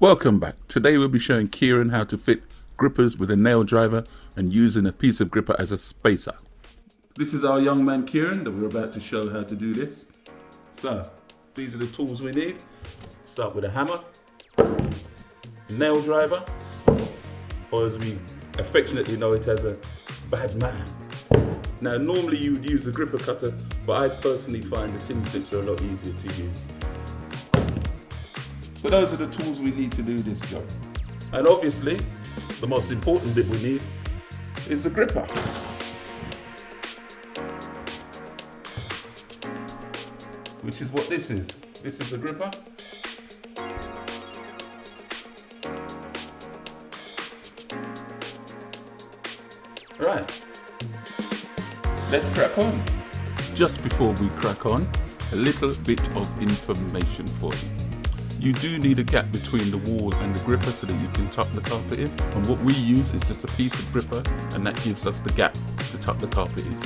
Welcome back. Today we'll be showing Kieran how to fit grippers with a nail driver and using a piece of gripper as a spacer. This is our young man Kieran that we're about to show how to do this. So these are the tools we need. Start with a hammer, nail driver, or as we affectionately know it as a bad man. Now normally you would use a gripper cutter, but I personally find the tin snips are a lot easier to use. So those are the tools we need to do this job. And obviously, the most important bit we need is the gripper. Which is what this is. This is the gripper. Right, let's crack on. Just before we crack on, a little bit of information for you. You do need a gap between the wall and the gripper so that you can tuck the carpet in. And what we use is just a piece of gripper, and that gives us the gap to tuck the carpet in.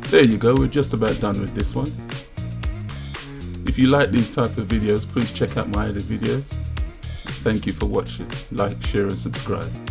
There you go, we're just about done with this one. If you like these type of videos, please check out my other videos. Thank you for watching. Like, share and subscribe.